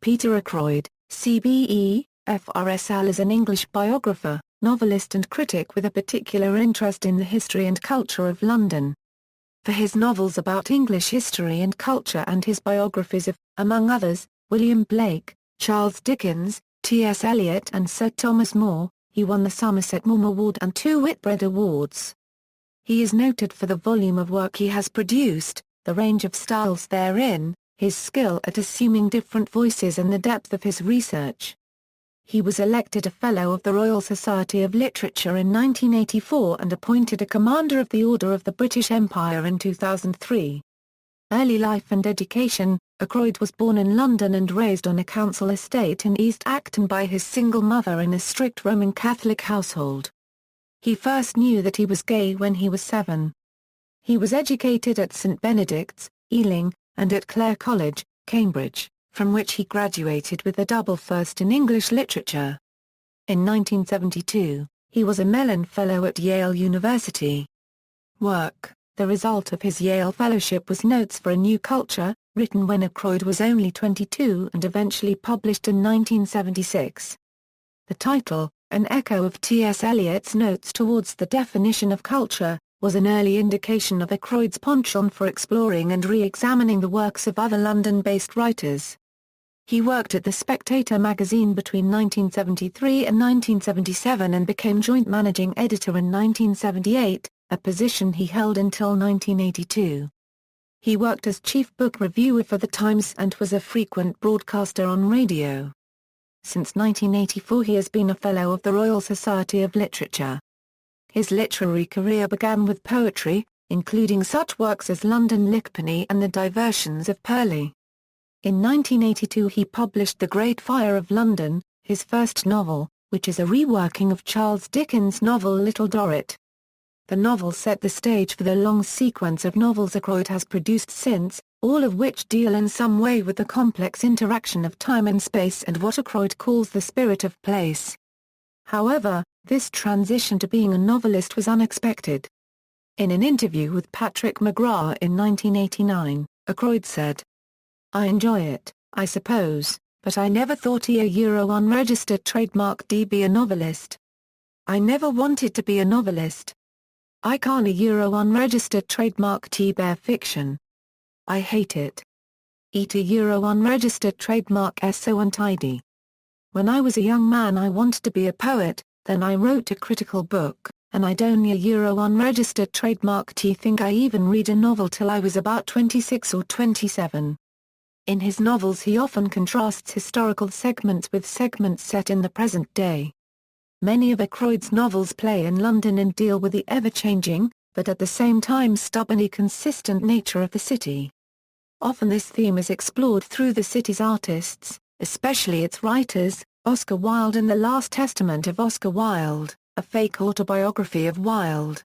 Peter Ackroyd, CBE, FRSL is an English biographer, novelist and critic with a particular interest in the history and culture of London. For his novels about English history and culture and his biographies of, among others, William Blake, Charles Dickens, T.S. Eliot and Sir Thomas More, he won the Somerset Maugham Award and 2 Whitbread Awards. He is noted for the volume of work he has produced, the range of styles therein, his skill at assuming different voices and the depth of his research. He was elected a Fellow of the Royal Society of Literature in 1984 and appointed a Commander of the Order of the British Empire in 2003. Early life and education: Ackroyd was born in London and raised on a council estate in East Acton by his single mother in a strict Roman Catholic household. He first knew that he was gay when he was 7. He was educated at St Benedict's, Ealing, and at Clare College, Cambridge, from which he graduated with a double first in English literature. In 1972, he was a Mellon Fellow at Yale University. Work: the result of his Yale Fellowship was Notes for a New Culture, written when Ackroyd was only 22 and eventually published in 1976. The title, an echo of T.S. Eliot's Notes Towards the Definition of Culture, was an early indication of Ackroyd's penchant for exploring and re-examining the works of other London-based writers. He worked at The Spectator magazine between 1973 and 1977 and became joint managing editor in 1978, a position he held until 1982. He worked as chief book reviewer for The Times and was a frequent broadcaster on radio. Since 1984 he has been a Fellow of the Royal Society of Literature. His literary career began with poetry, including such works as London Lyckpenny and The Diversions of Purley. In 1982 he published The Great Fire of London, his first novel, which is a reworking of Charles Dickens' novel Little Dorrit. The novel set the stage for the long sequence of novels Ackroyd has produced since, all of which deal in some way with the complex interaction of time and space and what Ackroyd calls the spirit of place. However, this transition to being a novelist was unexpected. In an interview with Patrick McGrath in 1989, Ackroyd said, "I enjoy it, I suppose, but I never thought a unregistered trademark be a novelist. I never wanted to be a novelist. I can't unregistered trademark bear fiction. I hate it. Unregistered trademark so untidy. When I was a young man I wanted to be a poet, then I wrote a critical book, and I don't unregistered trademark think I even read a novel till I was about 26 or 27. In his novels he often contrasts historical segments with segments set in the present day. Many of Ackroyd's novels play in London and deal with the ever-changing, but at the same time stubbornly consistent nature of the city. Often this theme is explored through the city's artists, especially its writers, Oscar Wilde and The Last Testament of Oscar Wilde, a fake autobiography of Wilde.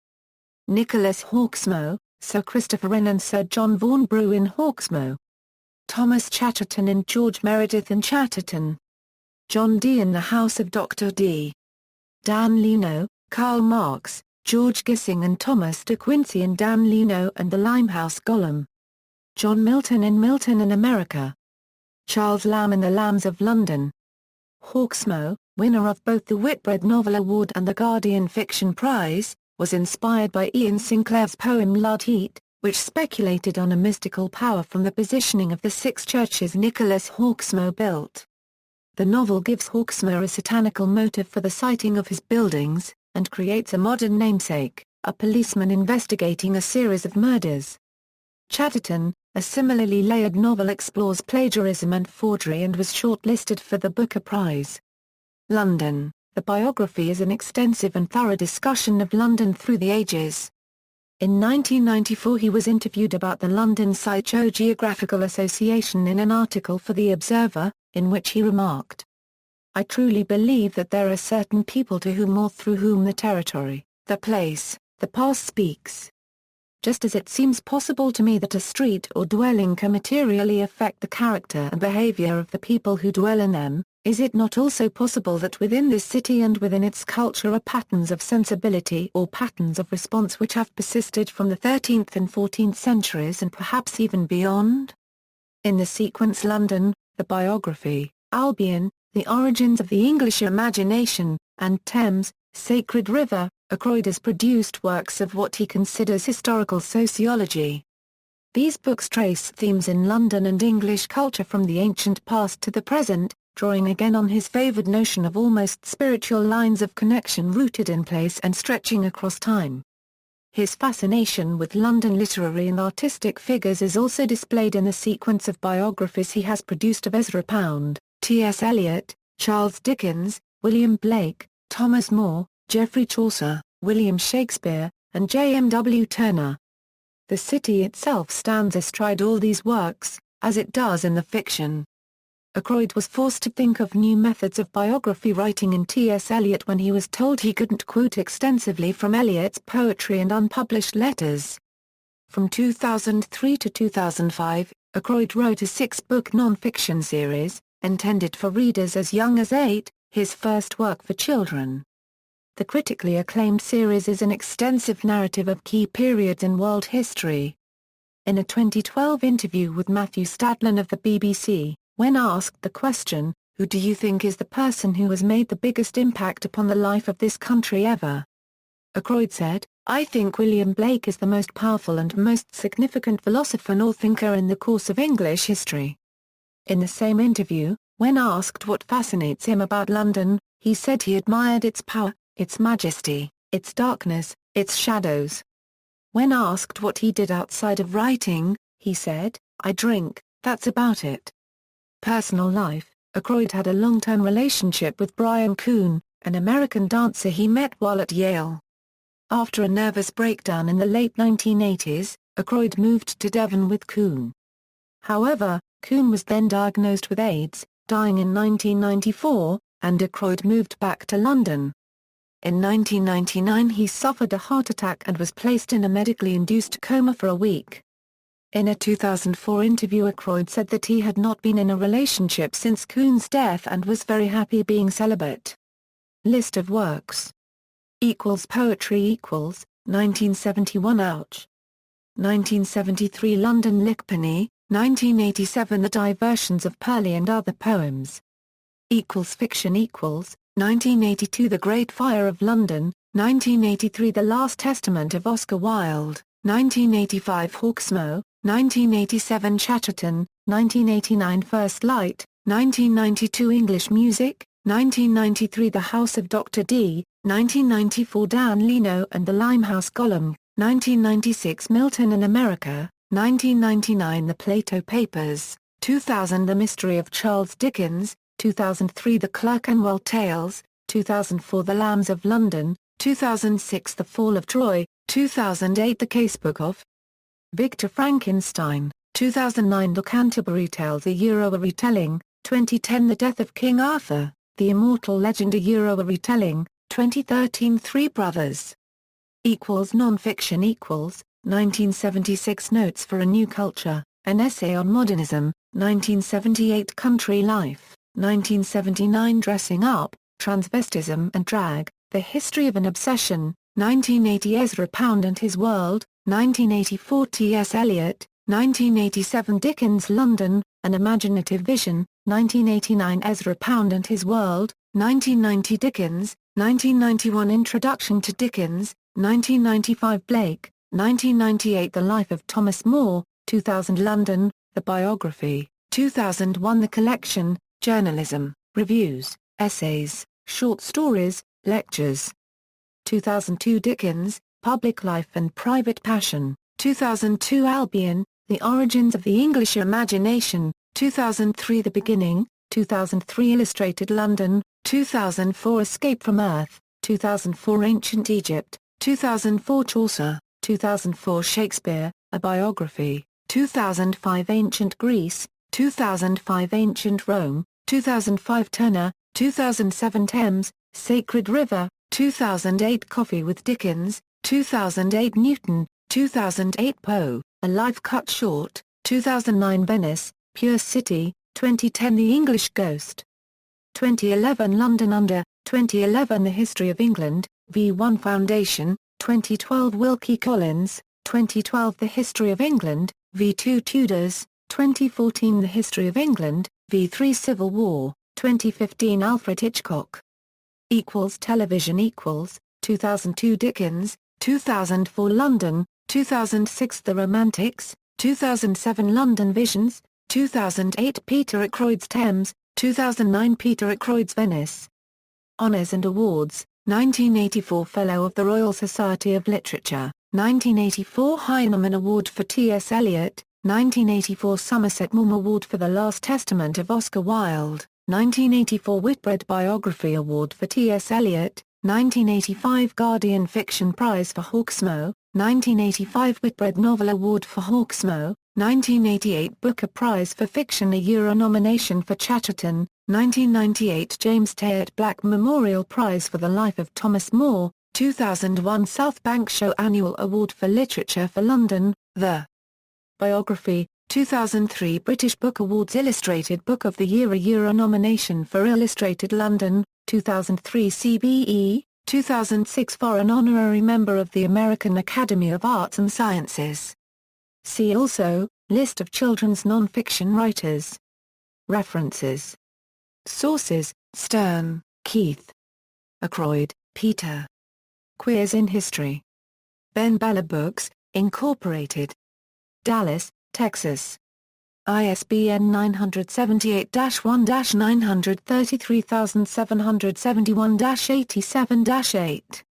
Nicholas Hawksmow, Sir Christopher Wren and Sir John Vanbrugh in Hawksmow. Thomas Chatterton in George Meredith in Chatterton. John Dee in The House of Dr. Dee. Dan Leno, Karl Marx, George Gissing and Thomas de Quincey in Dan Leno and the Limehouse Golem. John Milton in Milton in America. Charles Lamb in The Lambs of London. Hawksmow, winner of both the Whitbread Novel Award and the Guardian Fiction Prize, was inspired by Ian Sinclair's poem Ludheat, which speculated on a mystical power from the positioning of the 6 churches Nicholas Hawksmow built. The novel gives Hawksmow a satanical motive for the siting of his buildings, and creates a modern namesake, a policeman investigating a series of murders. Chatterton, a similarly layered novel, explores plagiarism and forgery and was shortlisted for the Booker Prize. London, the biography is an extensive and thorough discussion of London through the ages. In 1994 he was interviewed about the London Sideshow Geographical Association in an article for The Observer, in which he remarked, "I truly believe that there are certain people to whom or through whom the territory, the place, the past speaks. Just as it seems possible to me that a street or dwelling can materially affect the character and behavior of the people who dwell in them, is it not also possible that within this city and within its culture are patterns of sensibility or patterns of response which have persisted from the 13th and 14th centuries and perhaps even beyond? In the sequence London, the biography, Albion, the origins of the English imagination, and Thames, Sacred River. Ackroyd has produced works of what he considers historical sociology. These books trace themes in London and English culture from the ancient past to the present, drawing again on his favoured notion of almost spiritual lines of connection rooted in place and stretching across time. His fascination with London literary and artistic figures is also displayed in the sequence of biographies he has produced of Ezra Pound, T.S. Eliot, Charles Dickens, William Blake, Thomas More, Geoffrey Chaucer, William Shakespeare, and J.M.W. Turner. The city itself stands astride all these works, as it does in the fiction. Ackroyd was forced to think of new methods of biography writing in T.S. Eliot when he was told he couldn't quote extensively from Eliot's poetry and unpublished letters. From 2003 to 2005, Ackroyd wrote a 6-book non-fiction series, intended for readers as young as 8, his first work for children. The critically acclaimed series is an extensive narrative of key periods in world history. In a 2012 interview with Matthew Stadlen of the BBC, when asked the question, "Who do you think is the person who has made the biggest impact upon the life of this country ever?" Ackroyd said, "I think William Blake is the most powerful and most significant philosopher nor thinker in the course of English history." In the same interview, when asked what fascinates him about London, he said he admired its power, its majesty, its darkness, its shadows. When asked what he did outside of writing, he said, "I drink, that's about it." Personal life: Ackroyd had a long-term relationship with Brian Coon, an American dancer he met while at Yale. After a nervous breakdown in the late 1980s, Ackroyd moved to Devon with Coon. However, Coon was then diagnosed with AIDS, dying in 1994, and Ackroyd moved back to London. In 1999 he suffered a heart attack and was placed in a medically induced coma for a week. In a 2004 interview, Ackroyd said that he had not been in a relationship since Coon's death and was very happy being celibate. List of works. Poetry 1971 Ouch. 1973 London Lickpenny, 1987 The Diversions of Purley and Other Poems. Fiction 1982 The Great Fire of London, 1983 The Last Testament of Oscar Wilde, 1985 Hawksmoor, 1987 Chatterton, 1989 First Light, 1992 English Music, 1993 The House of Dr. D, 1994 Dan Leno and the Limehouse Golem, 1996 Milton in America, 1999 The Plato Papers, 2000 The Mystery of Charles Dickens, 2003 The Clerkenwell Tales, 2004 The Lambs of London, 2006 The Fall of Troy, 2008 The Casebook of Victor Frankenstein, 2009 The Canterbury Tales a retelling, 2010 The Death of King Arthur, The Immortal Legend a retelling, 2013 Three Brothers. Non-fiction 1976 Notes for a New Culture, an essay on modernism, 1978 Country Life, 1979 Dressing Up, Transvestism and Drag, The History of an Obsession, 1980 Ezra Pound and His World, 1984 T.S. Eliot, 1987 Dickens London, An Imaginative Vision, 1989 Ezra Pound and His World, 1990 Dickens, 1991 Introduction to Dickens, 1995 Blake, 1998 The Life of Thomas More, 2000 London, The Biography, 2001 The Collection, Journalism, Reviews, Essays, Short Stories, Lectures. 2002 Dickens, Public Life and Private Passion, 2002 Albion, The Origins of the English Imagination, 2003 The Beginning, 2003 Illustrated London, 2004 Escape from Earth, 2004 Ancient Egypt, 2004 Chaucer, 2004 Shakespeare, A Biography, 2005 Ancient Greece, 2005 Ancient Rome, 2005 Turner, 2007 Thames, Sacred River, 2008 Coffee with Dickens, 2008 Newton, 2008 Poe, A Life Cut Short, 2009 Venice, Pure City, 2010 The English Ghost. 2011 London Under, 2011 The History of England, V1 Foundation, 2012 Wilkie Collins, 2012 The History of England, V2 Tudors, 2014 The History of England, v3 Civil War, 2015 Alfred Hitchcock. Television 2002 Dickens, 2004 London, 2006 The Romantics, 2007 London Visions, 2008 Peter Ackroyd's Thames, 2009 Peter Ackroyd's Venice. Honours and Awards: 1984 Fellow of the Royal Society of Literature, 1984 Heinemann Award for T.S. Eliot, 1984 Somerset Maugham Award for The Last Testament of Oscar Wilde, 1984 Whitbread Biography Award for T.S. Eliot, 1985 Guardian Fiction Prize for Hawksmoor, 1985 Whitbread Novel Award for Hawksmoor, 1988 Booker Prize for Fiction, a Euro nomination for Chatterton, 1998 James Tayert Black Memorial Prize for the Life of Thomas More, 2001 South Bank Show Annual Award for Literature for London, The Biography, 2003 British Book Awards Illustrated Book of the Year, a Euro nomination for Illustrated London, 2003 CBE, 2006 Foreign Honorary Member of the American Academy of Arts and Sciences. See also, List of children's non-fiction writers. References. Sources: Stern, Keith. Ackroyd, Peter. Queers in History. Ben Bella Books, Incorporated. Dallas, Texas. ISBN 978-1-933771-87-8.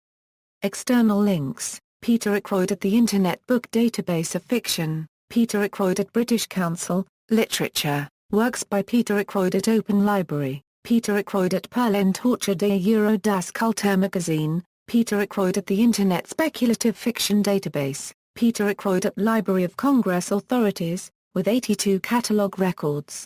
External links: Peter Ackroyd at the Internet Book Database of Fiction, Peter Ackroyd at British Council, Literature, works by Peter Ackroyd at Open Library, Peter Ackroyd at Perlen Torture de Euro das Kultur Magazine, Peter Ackroyd at the Internet Speculative Fiction Database, Peter Ackroyd at Library of Congress Authorities, with 82 catalogue records.